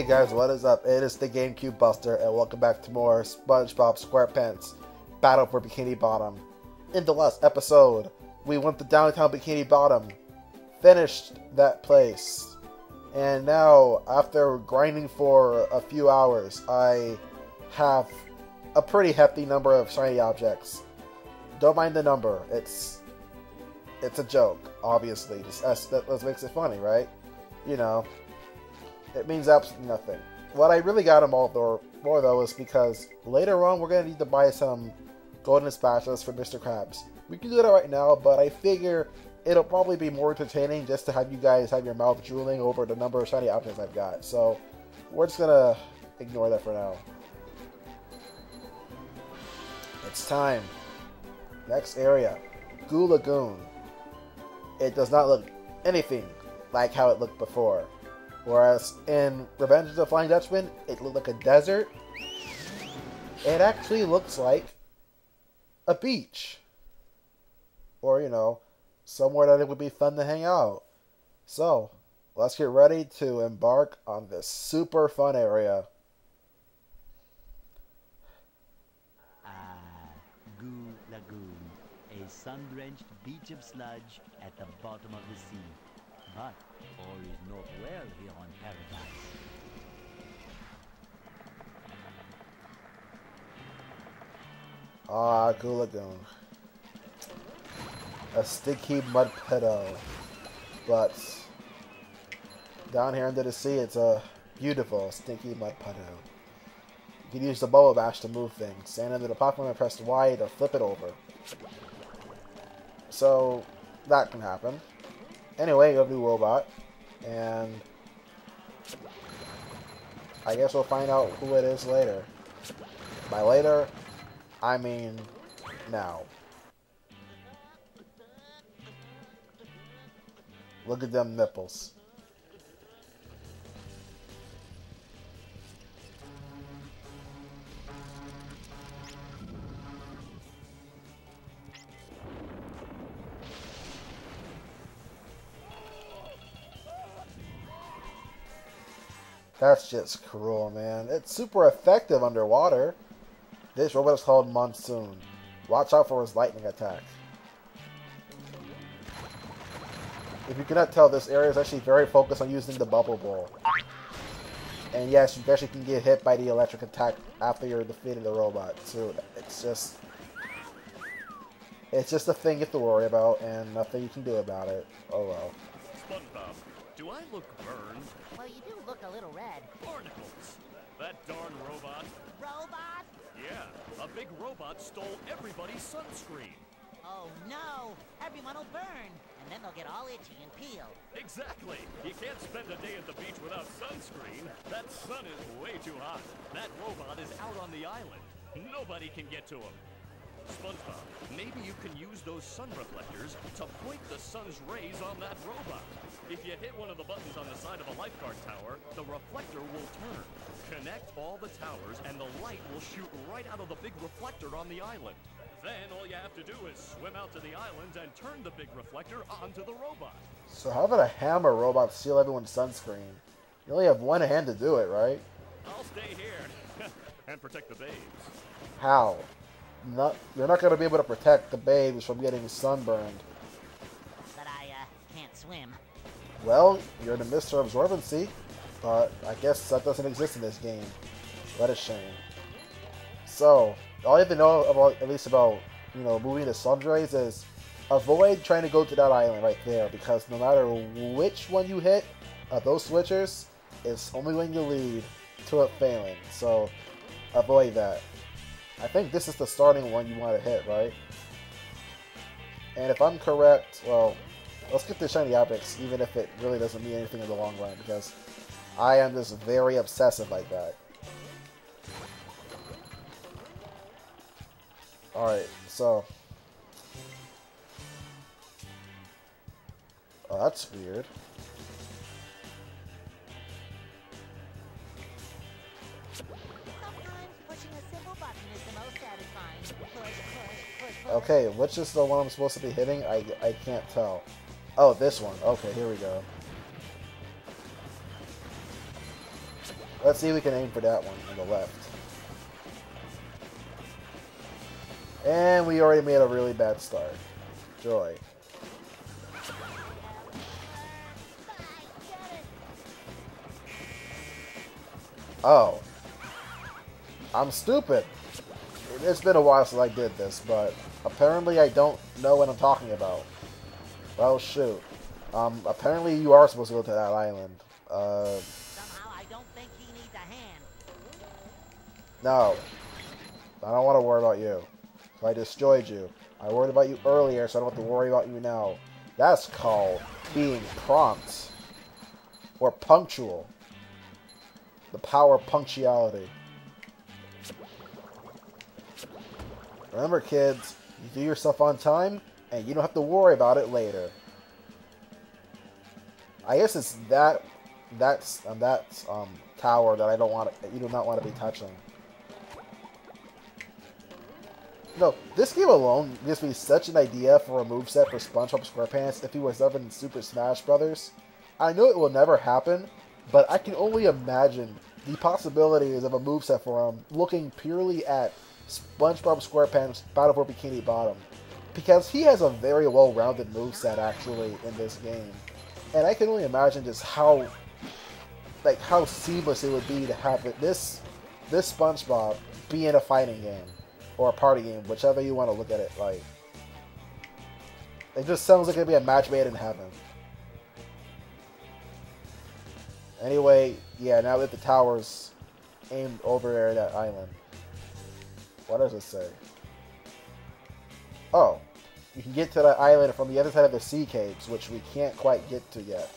guys, what is up? It is the GameCube Buster, and welcome back to more SpongeBob SquarePants Battle for Bikini Bottom. In the last episode, we went to downtown Bikini Bottom, finished that place, and now, after grinding for a few hours, I have a pretty hefty number of shiny objects. Don't mind the number, it's a joke, obviously. That makes it funny, right? You know. It means absolutely nothing. What I really got them all for though is because later on we're going to need to buy some golden spatulas for Mr. Krabs. We can do that right now, but I figure it'll probably be more entertaining just to have you guys have your mouth drooling over the number of shiny objects I've got. So we're just going to ignore that for now. It's time. Next area. Goo Lagoon. It does not look anything like how it looked before. Whereas in Revenge of the Flying Dutchman, it looked like a desert. It actually looks like a beach. Or, you know, somewhere that it would be fun to hang out. So, let's get ready to embark on this super fun area. Goo Lagoon, a sun-drenched beach of sludge at the bottom of the sea. But all is not well here on Paradise. Goo Lagoon. A sticky mud puddle. But down here under the sea, it's a beautiful, stinky mud puddle. You can use the bubble bash to move things. Stand under the platform and press Y to flip it over. So, that can happen. Anyway, you have a new robot, and I guess we'll find out who it is later. By later, I mean now. Look at them nipples. That's just cruel, man. It's super effective underwater. This robot is called Monsoon. Watch out for his lightning attack. If you cannot tell, this area is actually very focused on using the bubble bowl. And yes, you actually can get hit by the electric attack after you're defeating the robot. So it's just a thing you have to worry about, and nothing you can do about it. Oh well. SpongeBob, do I look burned? Well, you do look a little red. Barnacles! That darn robot. Robot? Yeah, a big robot stole everybody's sunscreen. Oh no! Everyone will burn, and then they'll get all itchy and peel. Exactly! You can't spend a day at the beach without sunscreen. That sun is way too hot. That robot is out on the island. Nobody can get to him. SpongeBob, maybe you can use those sun reflectors to point the sun's rays on that robot. If you hit one of the buttons on the side of a lifeguard tower, the reflector will turn. Connect all the towers and the light will shoot right out of the big reflector on the island. Then all you have to do is swim out to the island and turn the big reflector onto the robot. So how about a hammer robot steal everyone's sunscreen? You only have one hand to do it, right? I'll stay here and protect the babes. How? You're not going to be able to protect the babes from getting sunburned. But I, can't swim. Well, you're the Mr. Absorbency, but I guess that doesn't exist in this game. What a shame. So, all you have to know about, at least about, you know, moving the sun rays is avoid trying to go to that island right there, because no matter which one you hit of those switchers, it's only going to lead to it failing. So, avoid that. I think this is the starting one you want to hit, right? And if I'm correct, well, let's get the shiny objects, even if it really doesn't mean anything in the long run, because I am just very obsessive like that. Alright, so... Oh, that's weird. Okay, which is the one I'm supposed to be hitting? I can't tell. Oh, this one. Okay, here we go. Let's see if we can aim for that one on the left. And we already made a really bad start. Joy. Oh. I'm stupid. It's been a while since I did this, but apparently I don't know what I'm talking about. Well, shoot. Apparently you are supposed to go to that island. Somehow I don't think he needs a hand. No. I don't want to worry about you. So I destroyed you. I worried about you earlier, so I don't have to worry about you now. That's called being prompt. Or punctual. The power of punctuality. Remember, kids, you do your stuff on time, and you don't have to worry about it later. I guess it's that tower that you do not want to be touching. No, this game alone gives me such an idea for a moveset for SpongeBob SquarePants if he was ever in Super Smash Bros. I know it will never happen, but I can only imagine the possibilities of a moveset for him looking purely at SpongeBob SquarePants Battle for Bikini Bottom. Because he has a very well-rounded moveset actually in this game. And I can only imagine just how seamless it would be to have this SpongeBob be in a fighting game. Or a party game, whichever you want to look at it like. It just sounds like it'd be a match made in heaven. Anyway, yeah, now that the tower's aimed over there at that island. What does it say? Oh, you can get to that island from the other side of the sea caves, which we can't quite get to yet.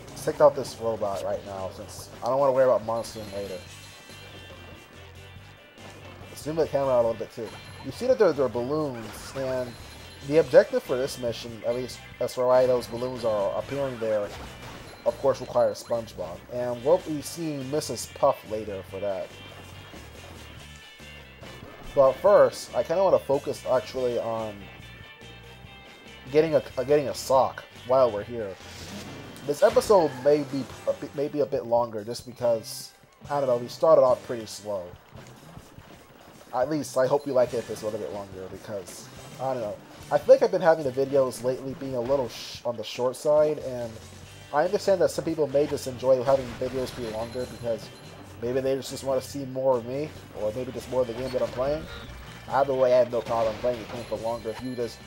Let's take out this robot right now, since I don't want to worry about monstering later. Zoom the camera out a little bit too. You see that there are balloons, and the objective for this mission, at least as for why those balloons are appearing there, of course requires SpongeBob. And we'll be seeing Mrs. Puff later for that. But first, I kind of want to focus actually on getting a sock while we're here. This episode may be a bit longer just because, I don't know, we started off pretty slow. At least, I hope you like it if it's a little bit longer, because, I don't know. I feel like I've been having the videos lately being a little on the short side, and I understand that some people may just enjoy having videos be longer because maybe they just want to see more of me, or maybe just more of the game that I'm playing. Either way, I have no problem playing the game for longer if you guys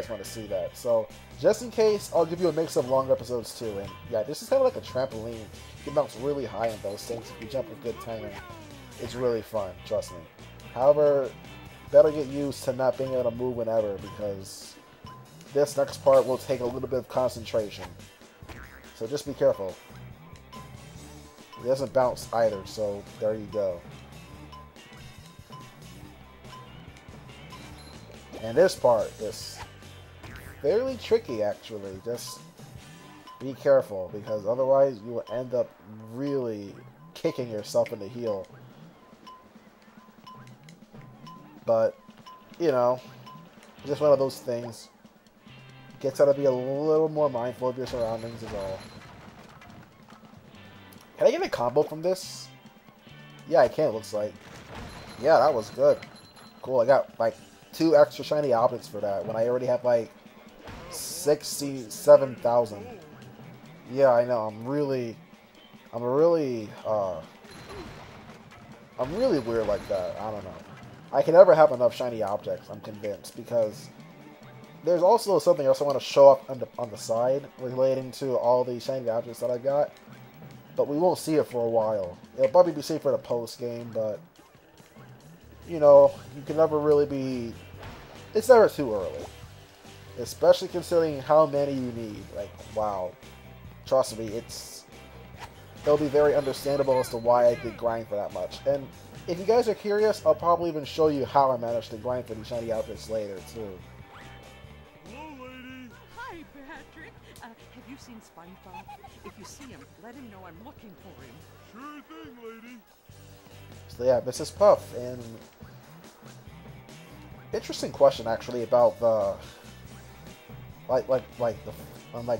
want to see that. So, just in case, I'll give you a mix of longer episodes too, and yeah, this is kind of like a trampoline. You can bounce really high in those things if you jump with good timing. It's really fun, trust me. However, better get used to not being able to move whenever, because this next part will take a little bit of concentration. So just be careful. It doesn't bounce either, so there you go. And this part is fairly tricky actually. Just be careful, because otherwise you will end up really kicking yourself in the heel. But, you know, just one of those things. Gets out to be a little more mindful of your surroundings is all. Can I get a combo from this? Yeah, I can, looks like. Yeah, that was good. Cool, I got like 2 extra shiny objects for that when I already have like 67,000. Yeah, I know, I'm really weird like that. I don't know. I can never have enough shiny objects, I'm convinced, because there's also something else I want to show up on the side relating to all the shiny objects that I got, but we won't see it for a while. It'll probably be safe for the post-game, but, you know, you can never really be... It's never too early, especially considering how many you need. Like, wow. Trust me, it'll be very understandable as to why I did grind for that much. And if you guys are curious, I'll probably even show you how I managed to grind for these shiny outfits later, too. Hello, lady. Hi, Patrick. Have you seen SpongeBob? If you see him, let him know I'm looking for him. Sure thing, lady. So yeah, Mrs. Puff, and... Interesting question, actually, about the... Like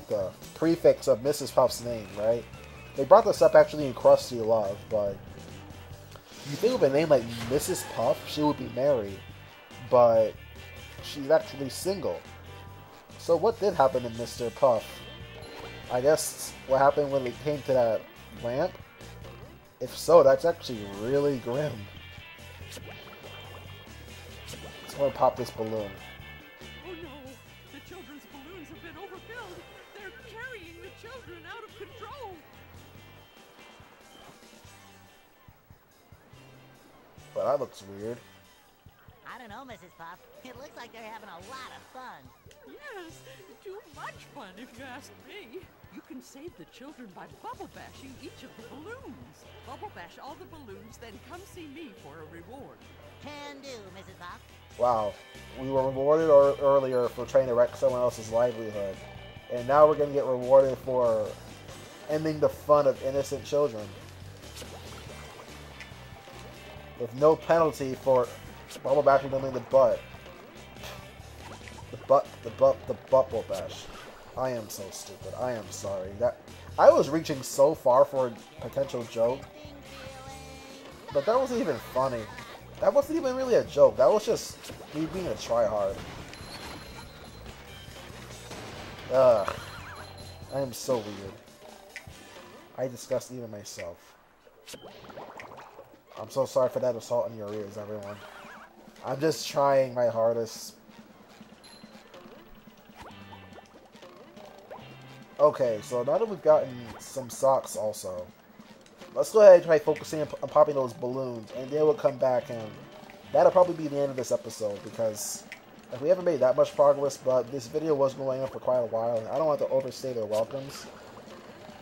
the prefix of Mrs. Puff's name, right? They brought this up actually in Krusty Love, but you think of a name like Mrs. Puff, she would be married, but she's actually single. So what did happen to Mr. Puff? I guess what happened when it came to that lamp? If so, that's actually really grim. Let's go and pop this balloon. Oh no! The children's balloons have been overfilled! They're carrying the children out of control! Well, that looks weird. I don't know, Mrs. Puff. It looks like they're having a lot of fun. Yes, too much fun if you ask me. You can save the children by bubble bashing each of the balloons. Bubble bash all the balloons, then come see me for a reward. Can do, Mrs. Puff. Wow, we were rewarded earlier for trying to wreck someone else's livelihood, and now we're going to get rewarded for ending the fun of innocent children. With no penalty for bubble bashing them in the butt. The bubble bash. I am so stupid. I am sorry. I was reaching so far for a potential joke, but that wasn't even funny. That wasn't even really a joke. That was just me being a tryhard. Ugh. I am so weird. I disgust even myself. I'm so sorry for that assault in your ears, everyone. I'm just trying my hardest. Okay, so now that we've gotten some socks also, let's go ahead and try focusing on popping those balloons, and then we'll come back, and that'll probably be the end of this episode, because if we haven't made that much progress, but this video was going on for quite a while, and I don't want to overstay their welcomes.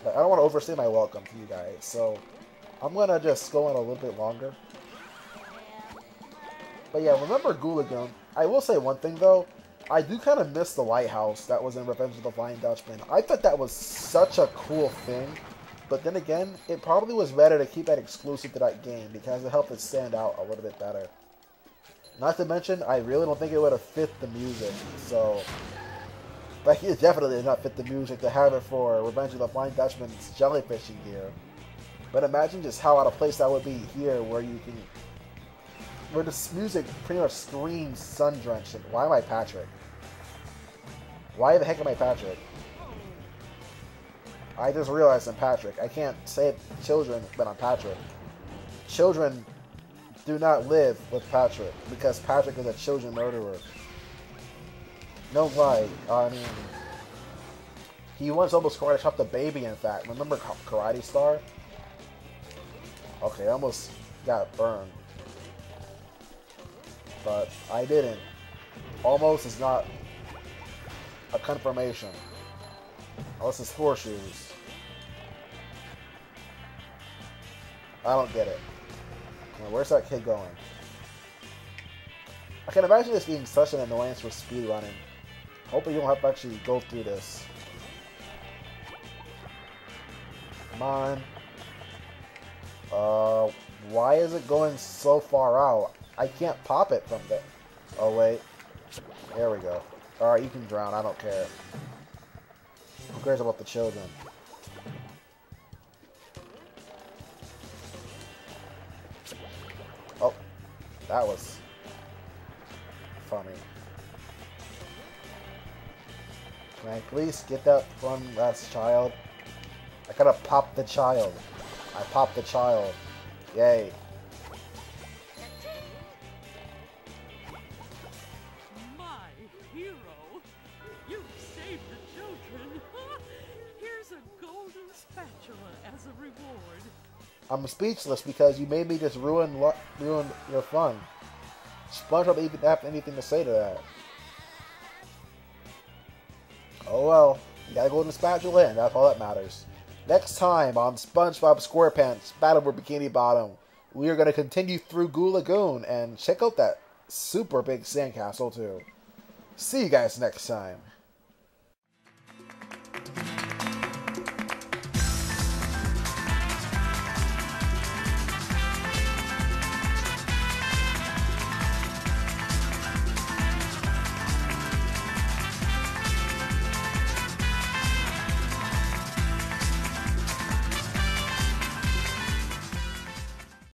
Like, I don't want to overstay my welcome to you guys, so I'm going to just go on a little bit longer. But yeah, remember Goo Lagoon. I will say one thing though, I do kind of miss the lighthouse that was in Revenge of the Flying Dutchman. I thought that was such a cool thing, but then again, it probably was better to keep that exclusive to that game because it helped it stand out a little bit better. Not to mention, I really don't think it would have fit the music, so... But it definitely did not fit the music to have it for Revenge of the Flying Dutchman's jellyfishing gear. But imagine just how out of place that would be here, where you can... Where this music pretty much screams sun-drenched. Why am I Patrick? Why the heck am I Patrick? I just realized I'm Patrick. I can't say children, but I'm Patrick. Children do not live with Patrick, because Patrick is a children murderer. No lie. I mean, he once almost karate chopped a baby, in fact. Remember Karate Star? Okay, I almost got burned. But I didn't. Almost is not a confirmation. Unless it's horseshoes. I don't get it. Now, where's that kid going? I can imagine this being such an annoyance for speedrunning. Hopefully you don't have to actually go through this. Come on. Why is it going so far out? I can't pop it from there. Oh, wait. There we go. Alright, you can drown. I don't care. Who cares about the children? Oh. That was funny. Can I please get that one last child? I gotta pop the child. I popped the child. Yay. My hero! You saved the children! Here's a golden spatula as a reward. I'm speechless because you made me just ruin your fun. SpongeBob didn't even have anything to say to that. Oh well, you got a golden spatula and that's all that matters. Next time on SpongeBob SquarePants Battle for Bikini Bottom, we are going to continue through Goo Lagoon and check out that super big sandcastle too. See you guys next time.